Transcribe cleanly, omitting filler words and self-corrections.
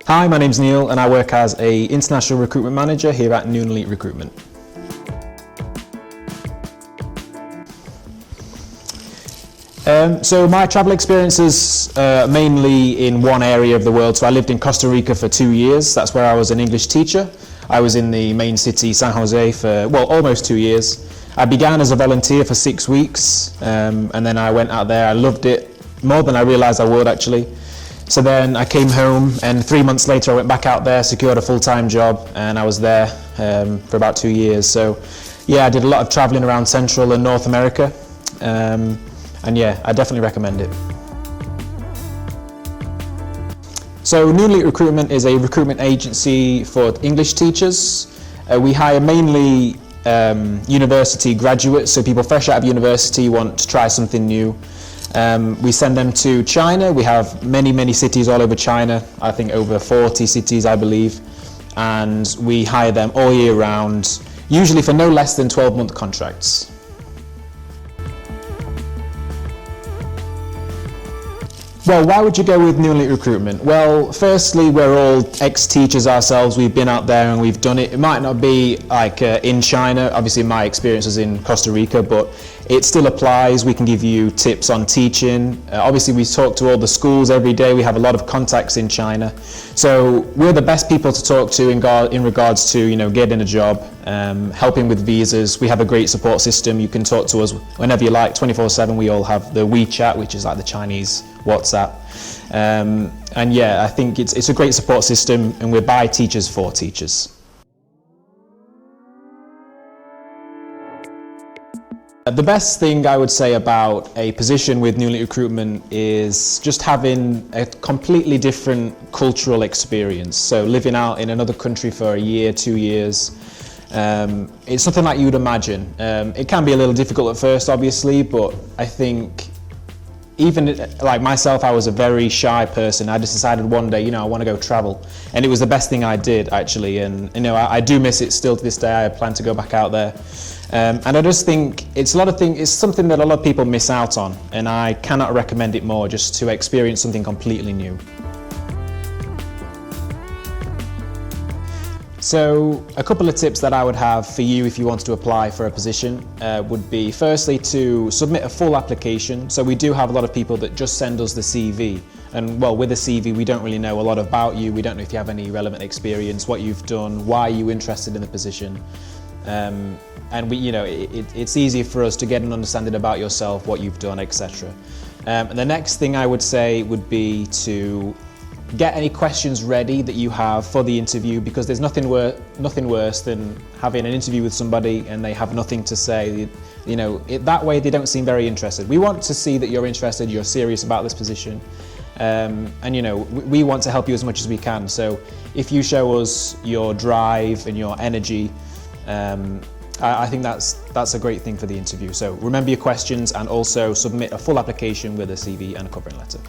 Hi, my name's Neil and I work as an International Recruitment Manager here at Noon Elite Recruitment. So my travel experience is mainly in one area of the world. So I lived in Costa Rica for 2 years. That's where I was an English teacher. I was in the main city, San Jose, for, well, almost 2 years. I began as a volunteer for 6 weeks, and then I went out there. I loved it more than I realized I would, actually. So then I came home, and 3 months later I went back out there, secured a full-time job, and I was there for about 2 years. So yeah, I did a lot of traveling around Central and North America, and yeah, I definitely recommend it. So Noon Elite Recruitment is a recruitment agency for English teachers. We hire mainly university graduates, so people fresh out of university want to try something new. We send them to China. We have many cities all over China, I think over 40 cities I believe, and we hire them all year round, usually for no less than 12-month contracts. Well, why would you go with Noon Elite Recruitment? Well, firstly, we're all ex-teachers ourselves. We've been out there and we've done it. It might not be like in China. Obviously, my experience was in Costa Rica, but it still applies. We can give you tips on teaching. Obviously, we talk to all the schools every day. We have a lot of contacts in China. So we're the best people to talk to in regards to, you know, getting a job, helping with visas. We have a great support system. You can talk to us whenever you like, 24/7. We all have the WeChat, which is like the Chinese WhatsApp. And yeah, I think it's a great support system, and we're by teachers for teachers. The best thing I would say about a position with Noon Elite Recruitment is just having a completely different cultural experience. So living out in another country for a year, 2 years, it's something like you would imagine. It can be a little difficult at first, obviously, but I think even like myself, I was a very shy person. I just decided one day, you know, I want to go travel, and it was the best thing I did, actually. And you know, I do miss it still to this day. I plan to go back out there, and I just think it's something that a lot of people miss out on, and I cannot recommend it more, just to experience something completely new. So a couple of tips that I would have for you if you wanted to apply for a position would be, firstly, to submit a full application. So we do have a lot of people that just send us the CV, and well, with a CV we don't really know a lot about you. We don't know if you have any relevant experience, what you've done, why are you interested in the position, and we, you know, it's easier for us to get an understanding about yourself, what you've done, etc. And the next thing I would say would be to get any questions ready that you have for the interview, because there's nothing worse than having an interview with somebody and they have nothing to say. You know, that way they don't seem very interested. We want to see that you're interested, you're serious about this position, and you know, we want to help you as much as we can. So if you show us your drive and your energy, I think that's a great thing for the interview. So remember your questions, and also submit a full application with a CV and a covering letter.